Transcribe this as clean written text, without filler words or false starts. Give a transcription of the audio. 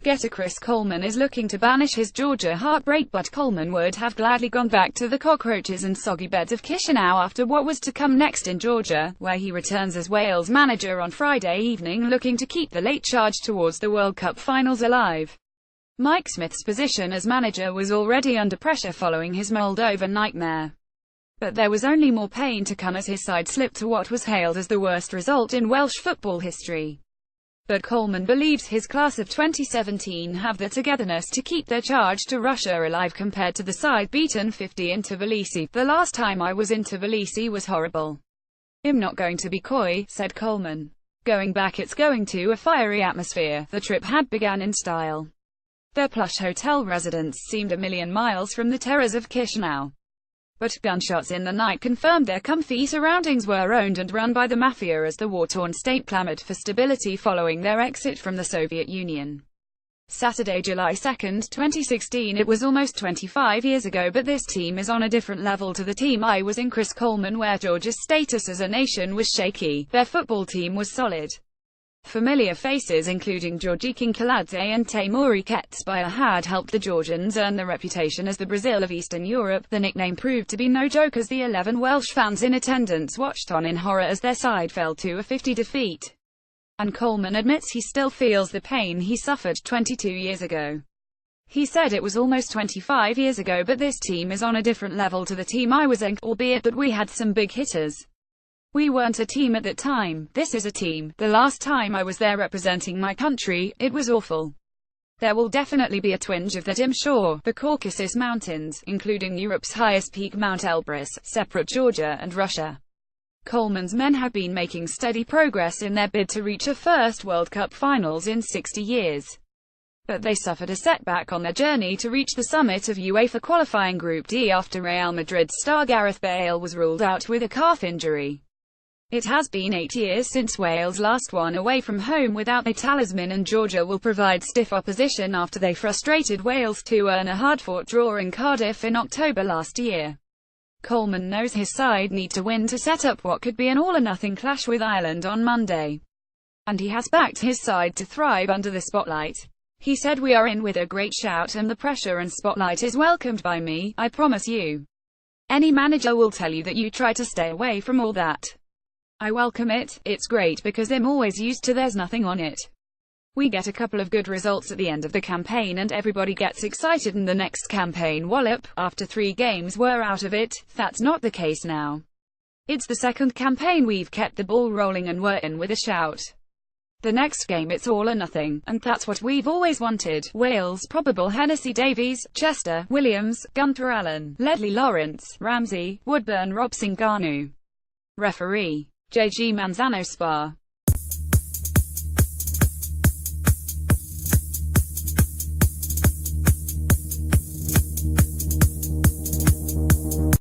GETTYChris Coleman is looking to banish his Georgia heartbreak, but Coleman would have gladly gone back to the cockroaches and soggy beds of Chisinau after what was to come next in Georgia, where he returns as Wales manager on Friday evening, looking to keep the late charge towards the World Cup finals alive. Mike Smith's position as manager was already under pressure following his Moldova nightmare. But there was only more pain to come as his side slipped to what was hailed as the worst result in Welsh football history. But Coleman believes his class of 2017 have the togetherness to keep their charge to Russia alive compared to the side beaten 50 in Tbilisi. "The last time I was in Tbilisi was horrible. I'm not going to be coy," said Coleman. "Going back, it's going to a fiery atmosphere." The trip had begun in style. Their plush hotel residence seemed a million miles from the terrors of Chisinau. But gunshots in the night confirmed their comfy surroundings were owned and run by the mafia as the war-torn state clamored for stability following their exit from the Soviet Union. Saturday, July 2, 2016. It was almost 25 years ago, but this team is on a different level to the team I was in. Chris Coleman, where Georgia's status as a nation was shaky, their football team was solid. Familiar faces including Georgian and Teimouri Ketsbaya had helped the Georgians earn the reputation as the Brazil of Eastern Europe. The nickname proved to be no joke as the 11 Welsh fans in attendance watched on in horror as their side fell to a 50 defeat. And Coleman admits he still feels the pain he suffered 22 years ago. He said, "It was almost 25 years ago, but this team is on a different level to the team I was in, albeit that we had some big hitters. We weren't a team at that time. This is a team. The last time I was there representing my country, it was awful. There will definitely be a twinge of that, I'm sure." The Caucasus Mountains, including Europe's highest peak Mount Elbrus, separate Georgia and Russia. Coleman's men have been making steady progress in their bid to reach a first World Cup finals in 60 years. But they suffered a setback on their journey to reach the summit of UEFA qualifying Group D after Real Madrid star Gareth Bale was ruled out with a calf injury. It has been 8 years since Wales last won away from home without a talisman, and Georgia will provide stiff opposition after they frustrated Wales to earn a hard-fought draw in Cardiff in October last year. Coleman knows his side need to win to set up what could be an all-or-nothing clash with Ireland on Monday. And he has backed his side to thrive under the spotlight. He said, "We are in with a great shout and the pressure and spotlight is welcomed by me, I promise you. Any manager will tell you that you try to stay away from all that. I welcome it. It's great because I'm always used to there's nothing on it. We get a couple of good results at the end of the campaign and everybody gets excited, and the next campaign wallop, after 3 games we're out of it. That's not the case now. It's the second campaign we've kept the ball rolling and we're in with a shout. The next game it's all or nothing, and that's what we've always wanted." Wales probable: Hennessy, Davies, Chester, Williams, Gunther Allen, Ledley Lawrence, Ramsey, Woodburn, Robson, Garnu. Referee: JG Manzano. Spa.